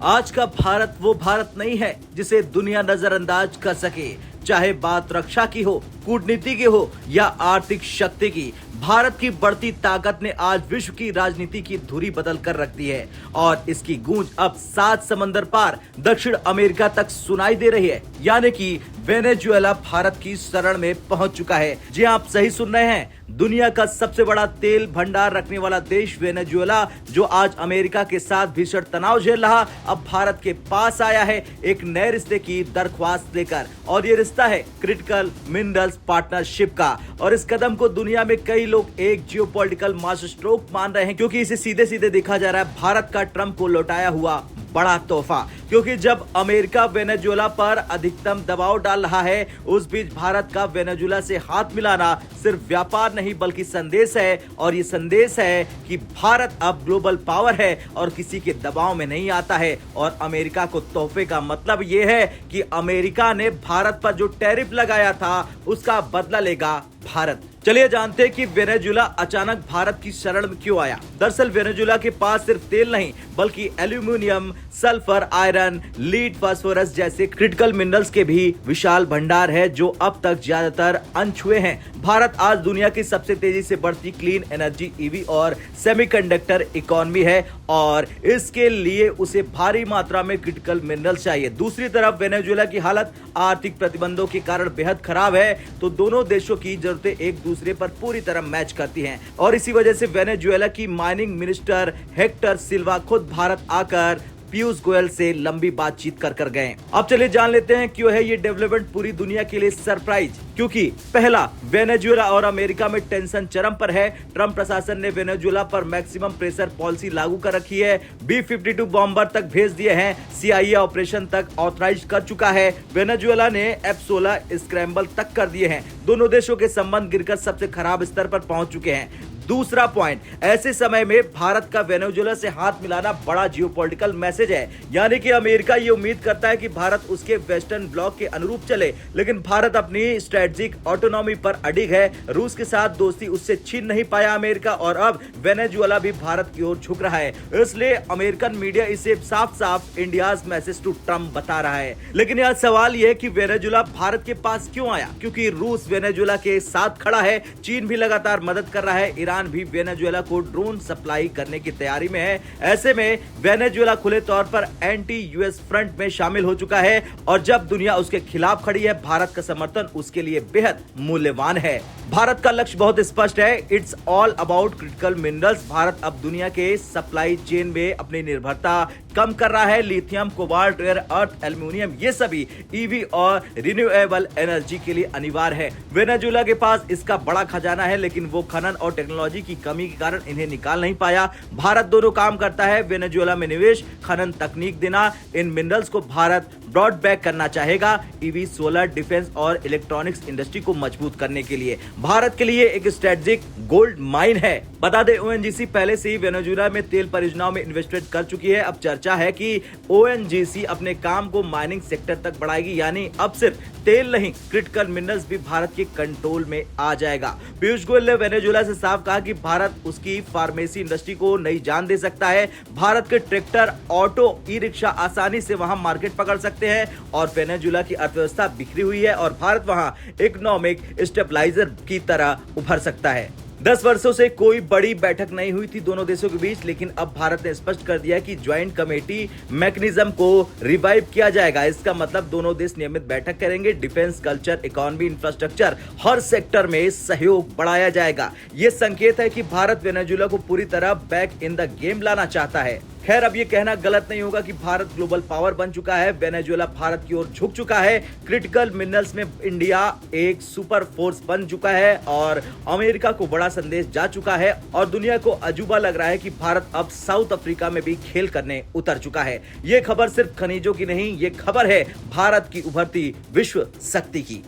आज का भारत वो भारत नहीं है जिसे दुनिया नजरअंदाज कर सके, चाहे बात रक्षा की हो, कूटनीति की हो या आर्थिक शक्ति की। भारत की बढ़ती ताकत ने आज विश्व की राजनीति की धुरी बदल कर रख दी है और इसकी गूंज अब 7 समंदर पार दक्षिण अमेरिका तक सुनाई दे रही है। यानी कि वेनेजुएला भारत की शरण में पहुंच चुका है। जी आप सही सुन रहे हैं, दुनिया का सबसे बड़ा तेल भंडार रखने वाला देश वेनेजुएला, जो आज अमेरिका के साथ भीषण तनाव झेल रहा, अब भारत के पास आया है एक नए रिश्ते की दरख्वास्त लेकर। और ये रिश्ता है क्रिटिकल मिनरल्स पार्टनरशिप का। और इस कदम को दुनिया में कई लोग एक जियोपॉलिटिकल मास्टर स्ट्रोक मान रहे हैं, क्योंकि इसे सीधे सीधे देखा जा रहा है भारत का ट्रंप को लौटाया हुआ बड़ा तोहफा। क्योंकि जब अमेरिका वेनेजुएला पर अधिकतम दबाव डाल रहा है, उस बीच भारत का वेनेजुएला से हाथ मिलाना सिर्फ व्यापार नहीं बल्कि संदेश है। और ये संदेश है कि भारत अब ग्लोबल पावर है और किसी के दबाव में नहीं आता है। और अमेरिका को तोहफे का मतलब ये है कि अमेरिका ने भारत पर जो टैरिफ लगाया था उसका बदला लेगा भारत। चलिए जानते हैं कि वेनेजुएला अचानक भारत की शरण में क्यों आया। दरअसल वेनेजुएला के पास सिर्फ तेल नहीं बल्कि aluminium, sulphur, iron, lead, phosphorus जैसे क्रिटिकल मिनरल्स के भी विशाल भंडार है, जो अब तक ज्यादातर अनछुए हैं। भारत आज दुनिया की सबसे तेजी से बढ़ती क्लीन एनर्जी, ईवी और सेमीकंडक्टर इकोनॉमी है और इसके लिए उसे भारी मात्रा में क्रिटिकल मिनरल्स चाहिए। दूसरी तरफ वेनेजुएला की हालत आर्थिक प्रतिबंधों के कारण बेहद खराब है, तो दोनों देशों की जरूरतें एक दूसरे पर पूरी तरह मैच करती हैं। और इसी वजह से वेनेजुएला की माइनिंग मिनिस्टर हेक्टर सिल्वा खुद भारत आकर पीयूष गोयल से लंबी बातचीत कर गए। अब चलिए जान लेते हैं क्यों है ये डेवलपमेंट पूरी दुनिया के लिए सरप्राइज। क्योंकि पहला, वेनेजुएला और अमेरिका में टेंशन चरम पर है। ट्रंप प्रशासन ने वेनेजुएला पर मैक्सिमम प्रेशर पॉलिसी लागू कर रखी है। B-52 बॉम्बर तक भेज दिए हैं। CIA ऑपरेशन तक ऑथराइज कर चुका है। वेनेजुएला ने F-16 स्क्रैम्बल तक कर दिए हैं। दोनों देशों के संबंध गिरकर सबसे खराब स्तर पर पहुंच चुके हैं। दूसरा पॉइंट, ऐसे समय में भारत का वेनेजुएला से हाथ मिलाना बड़ा जियोपॉलिटिकल मैसेज है। यानी कि अमेरिका ये उम्मीद करता है कि भारत उसके वेस्टर्न ब्लॉक के अनुरूप चले, लेकिन भारत अपनी स्ट्रेटेजिक ऑटोनॉमी पर अडिग है। रूस के साथ दोस्ती उससे छीन नहीं पाया अमेरिका, और अब वेनेजुएला भी भारत की ओर झुक रहा है। इसलिए अमेरिकन मीडिया इसे साफ साफ इंडियाज मैसेज टू ट्रम्प बता रहा है। लेकिन यह सवाल यह है कि वेनेजुएला भारत के पास क्यों आया? क्योंकि रूस वेनेजुएला के साथ खड़ा है, चीन भी लगातार मदद कर रहा है, ईरान भी वेनेजुएला को ड्रोन सप्लाई करने की तैयारी में है। ऐसे में वेनेजुएला खुले तौर पर एंटी यूएस फ्रंट में शामिल हो चुका है, और जब दुनिया उसके खिलाफ खड़ी है, भारत का समर्थन उसके लिए बेहद मूल्यवान है। भारत का लक्ष्य बहुत स्पष्ट है, it's all about critical minerals. Bharat अब दुनिया के सप्लाई चेन में अपनी निर्भरता कम कर रहा है। Lithium, cobalt, rare earth, aluminium, ये सभी ईवी और रिन्यूएबल एनर्जी के लिए अनिवार्य है। वेनेजुएला के पास इसका बड़ा खजाना है, लेकिन वो खनन और टेक्नोलॉजी की कमी के कारण इन्हें निकाल नहीं पाया। भारत दोनों काम करता है, वेनेजुएला में निवेश, खनन तकनीक देना। इन मिनरल्स को भारत ब्रॉड बैक करना चाहेगा, ईवी, सोलर, डिफेंस और इलेक्ट्रॉनिक्स इंडस्ट्री को मजबूत करने के लिए। भारत के लिए एक स्ट्रेटेजिक गोल्ड माइन है। बता दें, ONGC पहले से ही वेनेजुएला में तेल परियोजनाओं में इन्वेस्टमेंट कर चुकी है। अब चर्चा है कि ONGC अपने काम को माइनिंग सेक्टर तक बढ़ाएगी, यानी अब सिर्फ तेल नहीं, क्रिटिकल मिनरल्स भी भारत के कंट्रोल में आ जाएगा। पीयूष गोयल ने वेनेजुएला से साफ कहा कि भारत उसकी फार्मेसी इंडस्ट्री को नई जान दे सकता है। भारत के ट्रैक्टर, ऑटो, ई रिक्शा आसानी से वहां मार्केट पकड़ सकते हैं, और वेनेजुएला की अर्थव्यवस्था बिखरी हुई है और भारत वहां इकोनॉमिक स्टेबलाइजर की तरह उभर सकता है। 10 वर्षों से कोई बड़ी बैठक नहीं हुई थी दोनों देशों के बीच, लेकिन अब भारत ने स्पष्ट कर दिया कि ज्वाइंट कमेटी मैकेनिज्म को रिवाइव किया जाएगा। इसका मतलब दोनों देश नियमित बैठक करेंगे। डिफेंस, कल्चर, इकोनॉमी, इंफ्रास्ट्रक्चर, हर सेक्टर में सहयोग बढ़ाया जाएगा। ये संकेत है कि भारत वेनेजुएला को पूरी तरह बैक इन द गेम लाना चाहता है। खैर, अब ये कहना गलत नहीं होगा कि भारत ग्लोबल पावर बन चुका है। वेनेजुएला भारत की ओर झुक चुका है। क्रिटिकल मिनरल्स में इंडिया एक सुपर फोर्स बन चुका है और अमेरिका को बड़ा संदेश जा चुका है, और दुनिया को अजूबा लग रहा है कि भारत अब साउथ अफ्रीका में भी खेल करने उतर चुका है। ये खबर सिर्फ खनिजों की नहीं, ये खबर है भारत की उभरती विश्व शक्ति की।